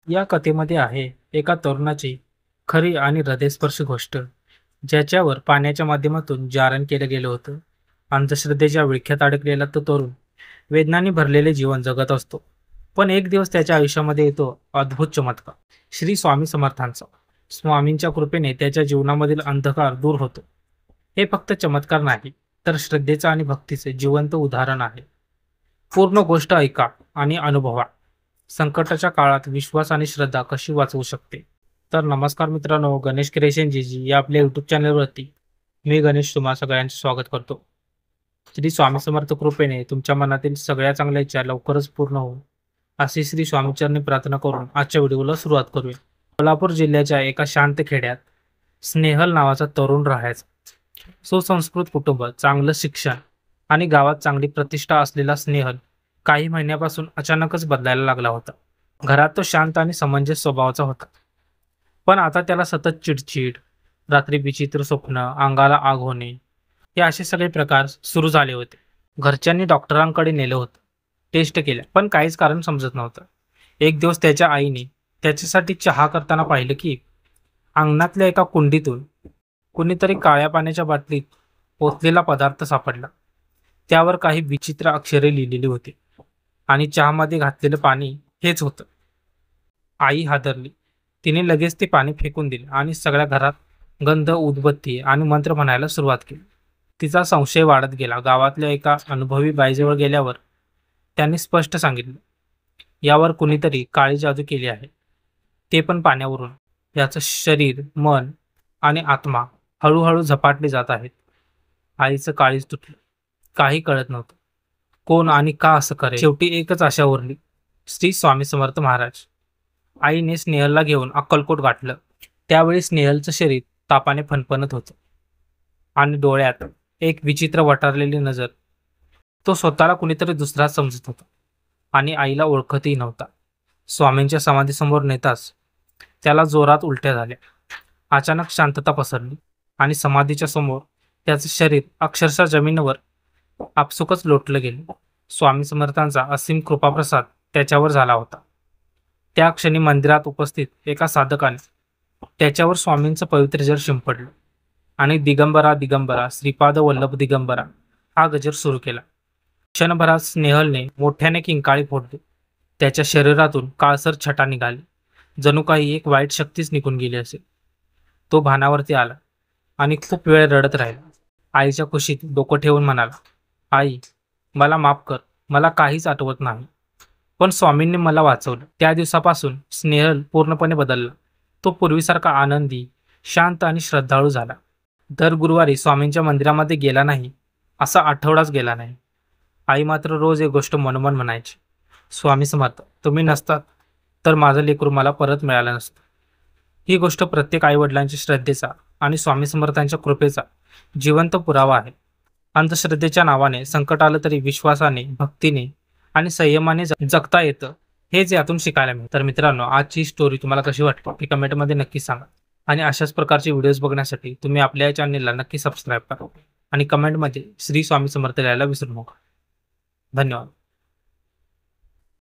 या कथेमध्ये आहे एका तरुणाची खरी आणि हृदयस्पर्शी गोष्ट, ज्याच्यावर पाण्याच्या माध्यमातून जारण केलं गेलं होतं. अंधश्रद्धेच्या विळख्यात अडकलेला तो तरुण वेदनांनी भरलेले जीवन जगत असतो. पण एक दिवस त्याच्या आयुष्यामध्ये येतो अद्भुत चमत्कार, श्री स्वामी समर्थांचा. स्वामींच्या कृपेने त्याच्या जीवनामधील अंधकार दूर होतो. हे फक्त चमत्कार नाही, तर श्रद्धेचं आणि भक्तीचे जिवंत उदाहरण आहे. पूर्ण गोष्ट ऐका आणि अनुभवा. संकटाच्या काळात विश्वास आणि श्रद्धा कशी वाचवू शकते. तर नमस्कार मित्रांनो, गणेश क्रिएशन जी या आपल्या युट्यूब चॅनलवरती मी गणेश तुम्हा सगळ्यांचे स्वागत करतो. श्री स्वामी समर्थ कृपेने तुमच्या मनातील सगळ्या चांगल्या इच्छा लवकरच पूर्ण होईल, अशी श्री स्वामीचरणी प्रार्थना करून आजच्या व्हिडिओला सुरुवात करूया. कोल्हापूर जिल्ह्याच्या एका शांत खेड्यात स्नेहल नावाचा तरुण राहायचा. सुसंस्कृत कुटुंब, चांगलं शिक्षण आणि गावात चांगली प्रतिष्ठा असलेला स्नेहल काही महिन्यापासून अचानकच बदलायला लागला होता. घरात तो शांत आणि समंजस स्वभावाचा होता, पण आता त्याला सतत चिडचिड, रात्री विचित्र स्वप्न, अंगाला आग होणे, हे असे सगळे प्रकार सुरू झाले होते. घरच्यांनी डॉक्टरांकडे नेलं होतं, टेस्ट केल्या, पण काहीच कारण समजत नव्हतं. एक दिवस त्याच्या आईने त्याच्यासाठी चहा करताना पाहिलं की अंगणातल्या एका कुंडीतून कुणीतरी काळ्या पाण्याच्या बाटलीत ओतलेला पदार्थ सापडला. त्यावर काही विचित्र अक्षरे लिहिलेली होती आणि चहामध्ये घातलेलं पाणी हेच होतं. आई हादरली. तिने लगेच ते पाणी फेकून दिले आणि सगळ्या घरात गंध, उदबत्ती आणि मंत्र म्हणायला सुरुवात केली. तिचा संशय वाढत गेला. गावातल्या एका अनुभवी बाईजवळ गेल्यावर त्यांनी स्पष्ट सांगितलं, यावर कुणीतरी काळी जादू केली आहे, ते पण पाण्यावरून. याचं शरीर, मन आणि आत्मा हळूहळू झपाटले जात आहेत. आईचं काळीज तुटलं. काही कळत नव्हतं, कोण आणि का असं करेल. शेवटी एकच आशा उरली, श्री स्वामी समर्थ महाराज. आईने स्नेहलला घेऊन अक्कलकोट गाठलं. त्यावेळी स्नेहलचं शरीर तापाने फणफणत होतं आणि डोळ्यात एक विचित्र वटारलेली नजर. तो स्वतःला कुणीतरी दुसरा समजत होता आणि आईला ओळखतही नव्हता. स्वामींच्या समाधीसमोर नेताच त्याला जोरात उलट्या झाल्या. अचानक शांतता पसरली आणि समाधीच्या समोर त्याचं शरीर अक्षरशः जमिनीवर आपसुकच लोटलं गेलं. स्वामी समर्थांचा असीम कृपाप्रसाद त्याच्यावर झाला होता. त्या क्षणी मंदिरात उपस्थित एका साधकाने त्याच्यावर स्वामींचं पवित्र जल शिंपडलं आणि दिगंबरा दिगंबरा श्रीपाद वल्लभ दिगंबरा हा गजर सुरू केला. क्षणभरात स्नेहलने मोठ्याने किंकाळी फोडली. त्याच्या शरीरातून काळसर छटा निघाली, जणू काही एक वाईट शक्तीच निघून गेली असेल. तो भानावरती आला आणि खूप वेळ रडत राहिला. आईच्या कुशीत डोकं ठेवून म्हणाला, आई, मला माफ कर, मला काहीच आठवत नाही, पण स्वामींनी मला वाचवलं. त्या दिवसापासून स्नेहल पूर्णपणे बदलला. तो पूर्वीसारखा आनंदी, शांत आणि श्रद्धाळू झाला. दर गुरुवारी स्वामींच्या मंदिरामध्ये गेला नाही, असा आठवडाच गेला नाही. आई मात्र रोज एक गोष्ट मनोमन म्हणायची, स्वामी समर्थ, तुम्ही नसतात तर माझं लेकरू मला परत मिळालं नसतं. ही गोष्ट प्रत्येक आईवडिलांच्या श्रद्धेचा आणि स्वामी समर्थांच्या कृपेचा जिवंत पुरावा आहे. अंधश्रद्धेच्या नावाने संकट आलं तरी विश्वासाने, भक्तीने आणि संयमाने जगता येतं, हेच यातून शिकायला मिळतं. तर मित्रांनो, आजची स्टोरी तुम्हाला कशी वाटली ती कमेंटमध्ये नक्की सांगा. आणि अशाच प्रकारचे व्हिडिओज बघण्यासाठी तुम्ही आपल्या चॅनेलला नक्की सबस्क्राईब करा आणि कमेंटमध्ये श्री स्वामी समर्थ लिहायला विसरू नका. धन्यवाद.